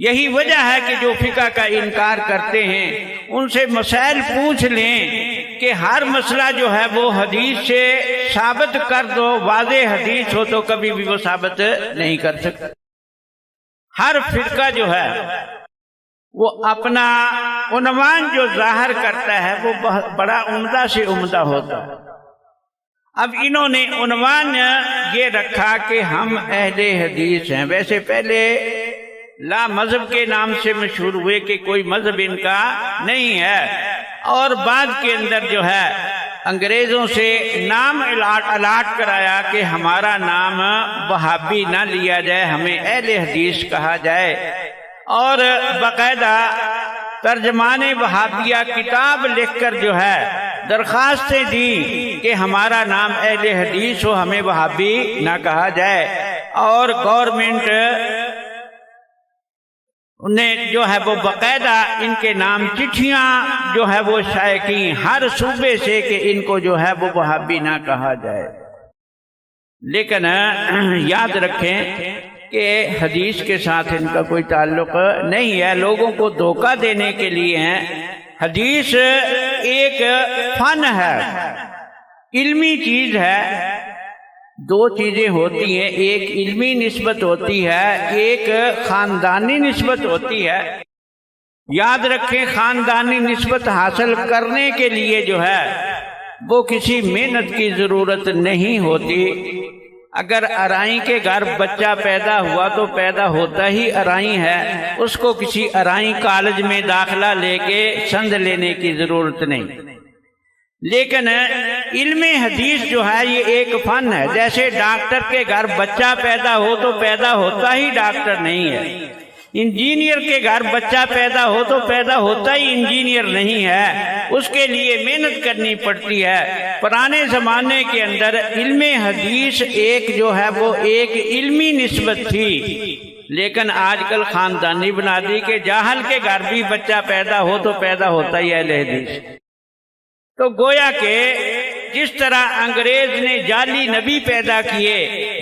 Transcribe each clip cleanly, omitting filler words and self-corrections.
یہی وجہ ہے کہ جو فقہ کا انکار کرتے ہیں ان سے مسائل پوچھ لیں کہ ہر مسئلہ جو ہے وہ حدیث سے ثابت کر دو، واضح حدیث ہو تو کبھی بھی وہ ثابت نہیں کر سکتے۔ ہر فرقہ جو ہے وہ اپنا عنوان جو ظاہر کرتا ہے وہ بہت بڑا عمدہ سے عمدہ ہوتا ہے۔ اب انہوں نے عنوان یہ رکھا کہ ہم اہل حدیث ہیں، ویسے پہلے لا مذہب کے نام سے مشہور ہوئے کہ کوئی مذہب ان کا نہیں ہے، اور بعد کے اندر جو ہے انگریزوں سے نام الاٹ کرایا کہ ہمارا نام وہابی نہ لیا جائے، ہمیں اہل حدیث کہا جائے، اور باقاعدہ ترجمان وہابیہ کتاب لکھ کر جو ہے درخواستیں دی کہ ہمارا نام اہل حدیث ہو، ہمیں وہابی نہ کہا جائے، اور گورنمنٹ نے جو ہے وہ باقاعدہ ان کے نام چٹھیاں جو ہے وہ شائع کی ہر صوبے سے کہ ان کو جو ہے وہ وہابی نہ کہا جائے۔ لیکن یاد رکھیں کہ حدیث کے ساتھ ان کا کوئی تعلق نہیں ہے، لوگوں کو دھوکہ دینے کے لیے ہیں۔ حدیث ایک فن ہے، علمی چیز ہے۔ دو چیزیں ہوتی ہیں، ایک علمی نسبت ہوتی ہے، ایک خاندانی نسبت ہوتی ہے۔ یاد رکھیں خاندانی نسبت حاصل کرنے کے لیے جو ہے وہ کسی محنت کی ضرورت نہیں ہوتی۔ اگر ارائی کے گھر بچہ پیدا ہوا تو پیدا ہوتا ہی ارائی ہے، اس کو کسی ارائی کالج میں داخلہ لے کے سند لینے کی ضرورت نہیں۔ لیکن علم حدیث جو ہے یہ ایک فن ہے، جیسے ڈاکٹر کے گھر بچہ پیدا ہو تو پیدا ہوتا ہی ڈاکٹر نہیں ہے، انجینئر کے گھر بچہ پیدا ہو تو پیدا ہوتا ہی انجینئر نہیں ہے، اس کے لیے محنت کرنی پڑتی ہے۔ پرانے زمانے کے اندر علم حدیث ایک جو ہے وہ ایک علمی نسبت تھی، لیکن آج کل خاندانی بنا دی کہ جاہل کے گھر بھی بچہ پیدا ہو تو پیدا ہوتا ہی اہل حدیث۔ تو گویا کہ جس طرح انگریز نے جعلی نبی پیدا کیے،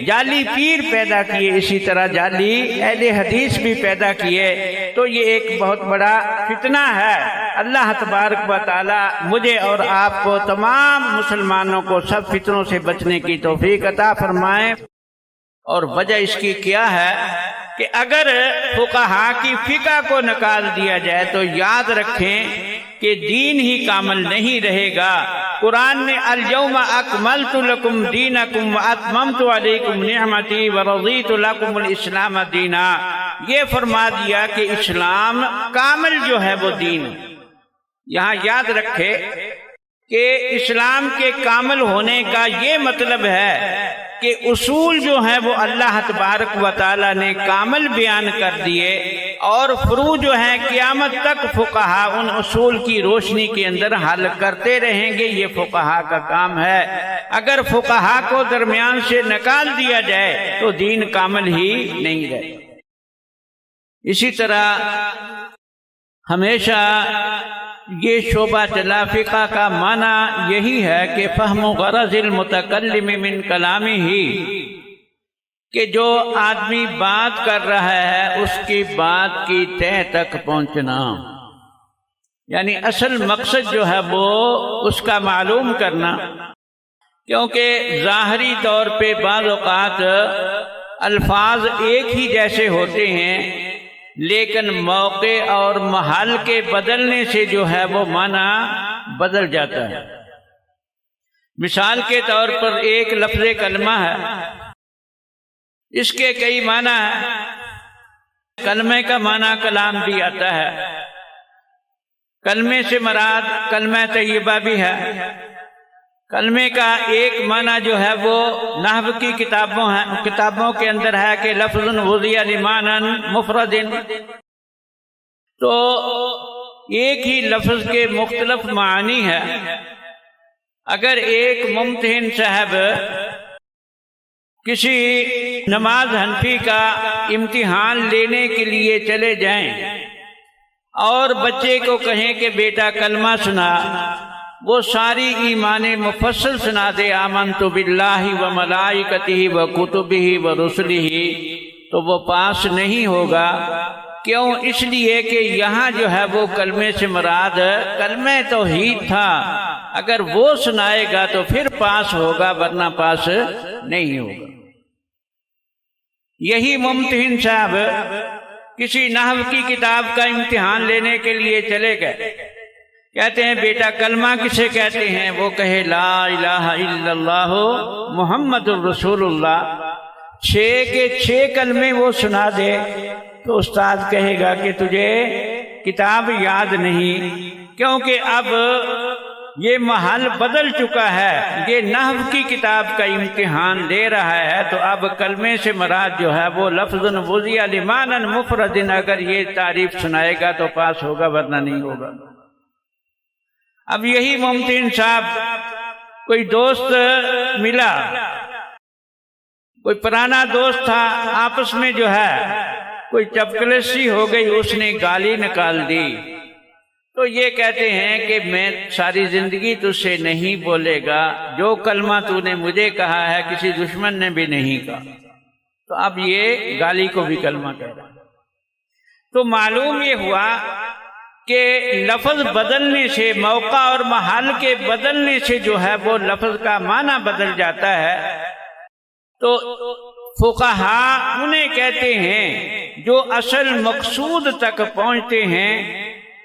جعلی پیر پیدا کیے، اسی طرح جعلی اہل حدیث بھی پیدا کیے۔ تو یہ ایک بہت بڑا فتنہ ہے۔ اللہ تبارک و تعالی مجھے اور آپ کو تمام مسلمانوں کو سب فتنوں سے بچنے کی توفیق عطا فرمائے۔ اور وجہ اس کی کیا ہے کہ اگر فقہا کی فقہ کو نکال دیا جائے تو یاد رکھیں کہ دین ہی کامل نہیں رہے گا۔ قرآن نے الیوم اکملت لکم دینکم واتممت علیکم نعمتی ورضیت لکم الاسلام دینا، یہ فرما دیا کہ اسلام کامل جو ہے وہ دین۔ یہاں یاد رکھے کہ اسلام کے کامل ہونے کا یہ مطلب ہے کہ اصول جو ہیں وہ اللہ تبارک و تعالی نے کامل بیان کر دیے، اور فروع جو ہیں قیامت تک فقہا ان اصول کی روشنی کے اندر حل کرتے رہیں گے۔ یہ فقہا کا کام ہے۔ اگر فقہا کو درمیان سے نکال دیا جائے تو دین کامل ہی نہیں رہے۔ اسی طرح ہمیشہ یہ شعبہ چلا فقہ کا معنی یہی ہے کہ فہم غرض المتکلم من کلامہ ہی، کہ جو آدمی بات کر رہا ہے اس کی بات کی تہ تک پہنچنا، یعنی اصل مقصد جو ہے وہ اس کا معلوم کرنا۔ کیونکہ ظاہری طور پہ بعض اوقات الفاظ ایک ہی جیسے ہوتے ہیں، لیکن موقع اور محل کے بدلنے سے جو ہے وہ معنی بدل جاتا ہے۔ مثال کے طور پر ایک لفظ کلمہ ہے، اس کے کئی معنی ہیں۔ کلمے کا معنی کلام بھی آتا ہے، کلمے سے مراد کلمہ طیبہ بھی ہے۔ کلمے کا ایک معنی جو ہے وہ نحو کی کتابوں کے اندر ہے کہ لفظ وضع لمعنی مفرد، تو ایک ہی لفظ کے مختلف معنی ہے۔ اگر ایک ممتحن صاحب کسی نماز حنفی کا امتحان لینے کے لیے چلے جائیں اور بچے کو کہیں کہ بیٹا کلمہ سنا، وہ ساری ایمان مفصل سنا دے آمنت باللہ و ملائکتہ و کتبہ و رسلہ، تو وہ پاس نہیں ہوگا۔ کیوں؟ اس لیے کہ یہاں جو ہے وہ کلمے سے مراد کلمہ توحید تھا، اگر وہ سنائے گا تو پھر پاس ہوگا، ورنہ پاس نہیں ہوگا۔ یہی ممتحن صاحب کسی نحو کی کتاب کا امتحان لینے کے لیے چلے گئے، کہتے ہیں بیٹا کلمہ کسے کہتے ہیں؟ وہ کہے لا الہ الا اللہ محمد الرسول اللہ، 6 کے 6 کلمے وہ سنا دے تو استاد کہے گا کہ تجھے کتاب یاد نہیں، کیونکہ اب یہ محل بدل چکا ہے، یہ نحو کی کتاب کا امتحان دے رہا ہے، تو اب کلمے سے مراد جو ہے وہ لفظ وضع لمعنی مفرد، اگر یہ تعریف سنائے گا تو پاس ہوگا، ورنہ نہیں ہوگا۔ اب یہی ممتحن صاحب کوئی دوست ملا، کوئی پرانا دوست تھا، آپس میں جو ہے کوئی چپکلسی ہو گئی، اس نے گالی نکال دی، تو یہ کہتے ہیں کہ میں ساری زندگی تجھ سے نہیں بولے گا، جو کلمہ تو نے مجھے کہا ہے کسی دشمن نے بھی نہیں کہا، تو اب یہ گالی کو بھی کلمہ کہہ رہا۔ تو معلوم یہ ہوا کہ لفظ بدلنے سے، موقع اور محل کے بدلنے سے جو ہے وہ لفظ کا معنی بدل جاتا ہے۔ تو فقہاء انہیں کہتے ہیں جو اصل مقصود تک پہنچتے ہیں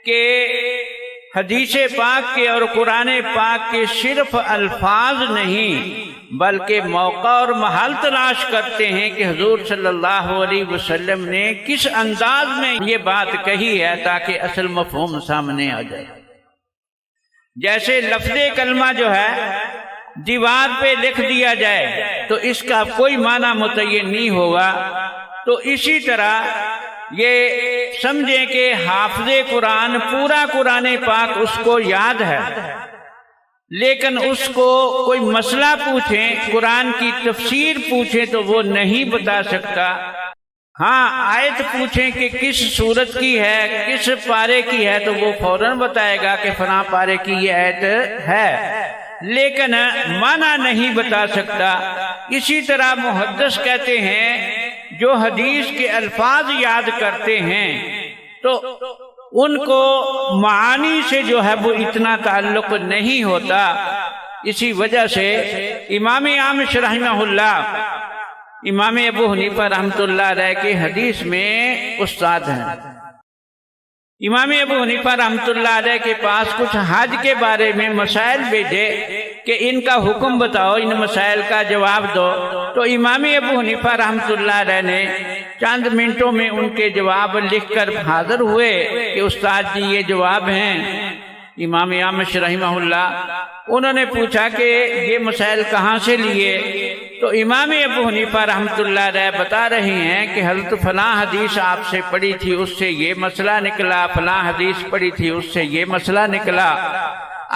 کہ حدیث پاک کے اور قرآن پاک کے صرف الفاظ نہیں بلکہ موقع اور محل تلاش کرتے ہیں کہ حضور صلی اللہ علیہ وسلم نے کس انداز میں یہ بات کہی ہے تاکہ اصل مفہوم سامنے آ جائے۔ جیسے لفظ کلمہ جو ہے دیوار پہ لکھ دیا جائے تو اس کا کوئی معنی متعین نہیں ہوگا، تو اسی طرح یہ سمجھیں کہ حافظ قرآن پورا قرآن پاک اس کو یاد ہے، لیکن اس کو کوئی مسئلہ پوچھیں، قرآن کی تفسیر پوچھیں تو وہ نہیں بتا سکتا۔ ہاں آیت پوچھیں کہ کس سورت کی ہے، کس پارے کی ہے، تو وہ فوراً بتائے گا کہ فلاں پارے کی یہ آیت ہے، لیکن معنی نہیں بتا سکتا۔ اسی طرح محدث کہتے ہیں جو حدیث کے الفاظ یاد کرتے ہیں تو ان کو معانی سے جو ہے وہ اتنا تعلق نہیں ہوتا، اسی وجہ سے امام اعمش رحمہ اللہ، امام ابو حنیفہ رحمۃ اللہ علیہ کے حدیث میں استاد ہیں۔ امام ابو حنیفہ رحمۃ اللہ علیہ کے پاس کچھ حج کے بارے میں مسائل بھیجے کہ ان کا حکم بتاؤ، ان مسائل کا جواب دو، تو امام ابو حنیفہ رحمۃ اللہ علیہ نے چند منٹوں میں ان کے جواب لکھ کر حاضر ہوئے کہ استاد جی یہ جواب ہیں۔ امام اعمش رحمہ اللہ انہوں نے پوچھا کہ یہ مسائل کہاں سے لیے؟ تو امام ابو حنیفہ رحمۃ اللہ علیہ بتا رہے ہیں کہ حضرت فلاں حدیث آپ سے پڑھی تھی، اس سے یہ مسئلہ نکلا، فلاں حدیث پڑھی تھی، اس سے یہ مسئلہ نکلا۔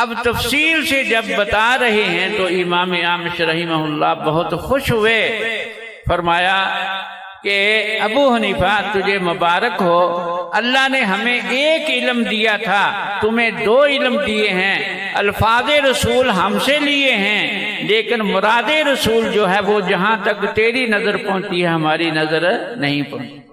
اب تفصیل سے جب بتا رہے ہیں تو امام اعمش رحمہ اللہ بہت خوش ہوئے، فرمایا کہ ابو حنیفہ تجھے مبارک ہو، اللہ نے ہمیں ایک علم دیا تھا، تمہیں 2 علم دیے ہیں۔ الفاظ رسول ہم سے لیے ہیں، لیکن مراد رسول جو ہے وہ جہاں تک تیری نظر پہنچتی ہے ہماری نظر نہیں پہنچتی۔